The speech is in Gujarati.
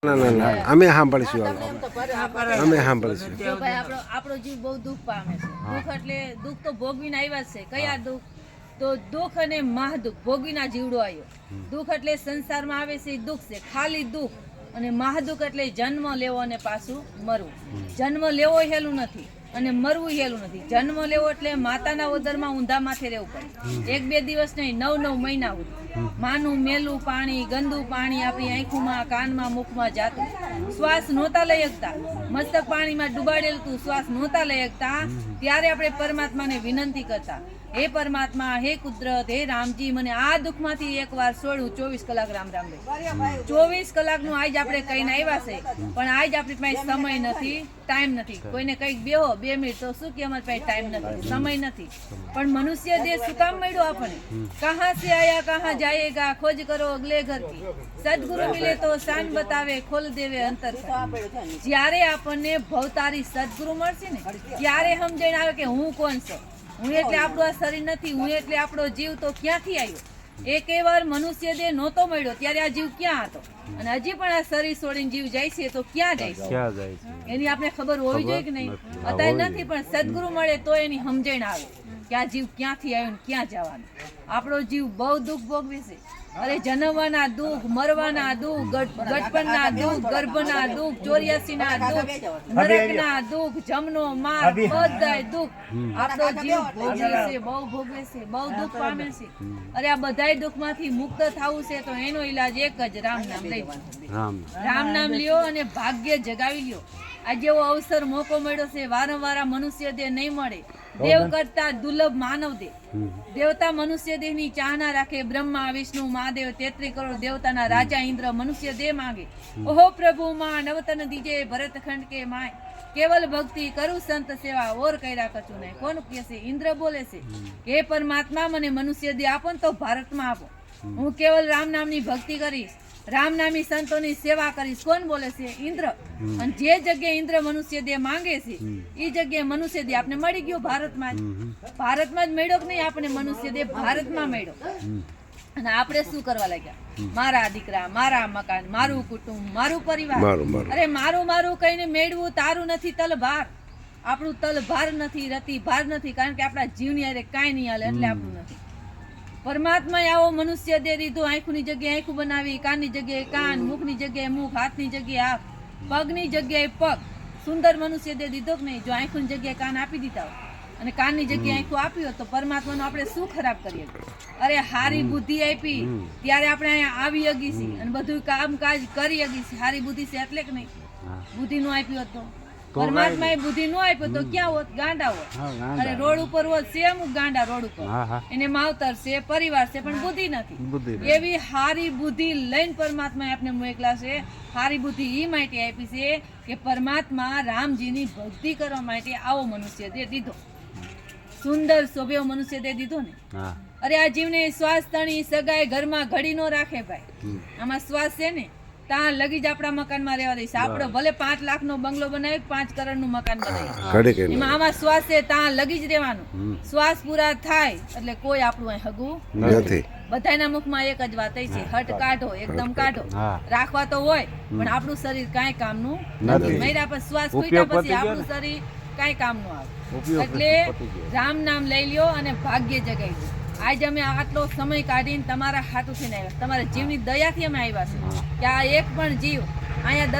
ના ના ના અમે સાંભળીશું અમે સાંભળીશું જો ભાઈ આપણો જીવ બહુ દુઃખ પામે છે. દુઃખ એટલે દુઃખ તો ભોગવીને આવ્યા છે. કયા દુઃખ? તો દુઃખ અને મહાદુઃખ ભોગવીના જીવડો આવ્યો. દુઃખ એટલે સંસારમાં આવે છે એ દુઃખ છે, ખાલી દુઃખ. અને મહાદુઃખ એટલે જન્મ લેવો અને પાછું મરવું. જન્મ લેવો હેલું નથી અને મરવું હેલું નથી. જન્મ લેવો એટલે માતાના ઉદરમાં ઊંધા માથે રહેવું પડે. 1-2 દિવસ નહીં, 9-9 મહિના સુધી માનું મેલું પાણી, ગંદુ પાણી આપણી આંખોમાં, કાનમાં, મુખમાં જાતું. શ્વાસ નહોતા લઈ શકતા, મસ્તક પાણીમાં ડુબાડેલું તું, શ્વાસ નહોતા લઈ શકતા. ત્યારે આપણે પરમાત્માને વિનંતી કરતા, હે પરમાત્મા, હે કુદરત, હે રામજી, મને આ દુઃખમાંથી એકવાર છોડું. 24 કલાક રામ રામ રે. 24 કલાકનું આજ આપણે કહીને આવ્યા છે, પણ આજ આપણી પાસે સમય નથી, ટાઈમ નથી. કોઈને કંઈક બેહો 2 મિનિટ તો શું કે અમારી પાસે ટાઈમ નથી, સમય નથી. પણ મનુષ્ય દેહ શું કામ મળ્યો આપણને? કહા સે આયા કહા જાયેગા, ખોજ કરો અગલે ઘર કી. સદગુરુ મિલે તો શાન બતાવે, ખોલ દેવે અંતર. જ્યારે આપણને ભવતારી સદગુરુ મળશે ને, ત્યારે સમજણ આવે કે હું કોણ છું. હું એટલે આપણું આ શરીર નથી, હું એટલે આપણો જીવ તો ક્યાંથી આવ્યો. એક વાર મનુષ્ય દેહ નહોતો મળ્યો ત્યારે આ જીવ ક્યાં હતો, અને હજી પણ આ શરીર છોડીને જીવ જાય છે તો ક્યાં જાય છે એની આપણે ખબર હોવી જોઈએ કે નહીં? અત્યારે નથી, પણ સદગુરુ મળે તો એની સમજણ આવે કે આ જીવ ક્યાંથી આવ્યો ને ક્યાં જવાનું. આપણો જીવ બહુ દુઃખ ભોગવે છે. અરે જન્મવાના દુઃખ, મરવાના દુઃખ, ગઢપણના દુઃખ, ગર્ભના દુઃખ, 84ના દુઃખ, નરકના દુઃખ, જમનો માર, બધાય દુઃખ આપણો જીવ ભોગવે છે, બહુ ભોગવે છે, બહુ દુઃખ પામે છે. અરે આ બધાય દુઃખમાંથી મુક્ત થવું છે તો એનો ઈલાજ એક જ, રામ નામ લઈ. રામ નામ લ્યો અને ભાગ્ય જગાવી લ્યો. આ જેવો અવસર મોકો મળ્યો છે, વારંવાર મનુષ્ય દેહ નહીં મળે. દેવ કરતા દુર્લભ માનવ દેહ. દેવતા મનુષ્ય દેહ ની ચાહના રાખે. બ્રહ્મા, વિષ્ણુ, મહાદેવ, 33 કરોડ દેવતાના રાજા ઇન્દ્ર મનુષ્ય દેહ માંગે. ઓહો પ્રભુ માં નવતન દીજે ભરતખંડ કે માય. કેવલ ભક્તિ કરું સંત સેવા, ઓર કર્યા કચું નહીં. કોણ કહે છે? ઇન્દ્ર બોલે છે કે હે પરમાત્મા, મને મનુષ્ય દેહ આપો ને તો ભારતમાં આપો. હું કેવલ રામ નામની ભક્તિ કરીશ, રામ નામી સંતોની સેવા કરીશ. કોણ બોલે છે? ઇન્દ્ર. અને જે જગ્યાએ ઇન્દ્ર મનુષ્ય દેહ માંગે છે એ જગ્યાએ મનુષ્ય દેહ આપણે મળી ગયો ભારતમાં જ. ભારતમાં જ મળ્યો કે નહીં? આપણે મનુષ્ય દેહ ભારતમાં મળ્યો. અને આપણે શું કરવા લાગ્યા? મારા દીકરા, મારા મકાન, મારું કુટુંબ, મારું પરિવાર. અરે મારું મારું કહીને મેળવું તારું નથી તલભાર. આપણું તલભાર નથી, રતિ ભાર નથી, કારણ કે આપણા જીવની હારે કાંઈ નહીં હાલે એટલે આપણું નથી. પરમાત્માએ આવો મનુષ્ય દેહ દીધો. આંખની જગ્યાએ આંખું બનાવી, કાનની જગ્યાએ કાન, મુખની જગ્યાએ મુખ, હાથની જગ્યાએ હાથ, પગની જગ્યાએ પગ. સુંદર મનુષ્ય દેહ દીધો કે નહીં? જો આંખની જગ્યાએ કાન આપી દીધા હોય અને કાનની જગ્યાએ આંખું આપી હોત તો પરમાત્માનો આપણે શું ખરાબ કરીએ? અરે હારી બુદ્ધિ આપી ત્યારે આપણે અહીંયા આવી હગી છીએ અને બધું કામકાજ કરી હગી છીએ. હારી બુદ્ધિ છે એટલે કે નહીં? બુદ્ધિ નો આપ્યો તો પરમાત્માએ બુદ્ધિ નો આપ્યો તો ક્યાં હોત? ગાંડા હોત. અરે રોડ ઉપર હોત છે અમુક ગાંડા રોડ ઉપર, એને માવતર છે, પરિવાર છે, પણ બુદ્ધિ નથી. એવી હારી બુદ્ધિ લઈને પરમાત્માએ આપણે મોકલા છે. હારી બુદ્ધિ એ માટે આપી છે કે પરમાત્મા રામજીની ભક્તિ કરવા માટે આવો મનુષ્ય દેહ દીધો. સુંદર શોભ્યો મનુષ્ય દેહ દીધો ને. અરે આ જીવને શ્વાસ તણી સગાઈ ઘરમાં ઘડી નો રાખે ભાઈ. આમાં શ્વાસ છે ને ત્યાં લગી જ આપણા મકાનમાં રહેવા દઈશ. આપણો ભલે 5 લાખનો બંગલો બનાવી, 5 કરોડનું મકાન બનાવી, એમાં આમાં શ્વાસ છે ત્યાં લગી જ રહેવાનું. શ્વાસ પૂરા થાય એટલે કોઈ આપણું અહીં હગું નથી. બધાના મુખમાં એક જ વાત છે, હટ કાઢો, એકદમ કાઢો. રાખવા તો હોય પણ આપણું શરીર કાંઈ કામનું નથી. મર્યા પછી શ્વાસ ખૂટ્યા પછી આપણું શરીર કાંઈ કામનું આવે. એટલે રામ નામ લઈ લ્યો અને ભાગ્ય જગાવી લો. આજે અમે આટલો સમય કાઢીને તમારા હાથું થઈને આવ્યા, તમારા જીવની દયાથી અમે આવ્યા છે કે આ એક પણ જીવ અહીંયા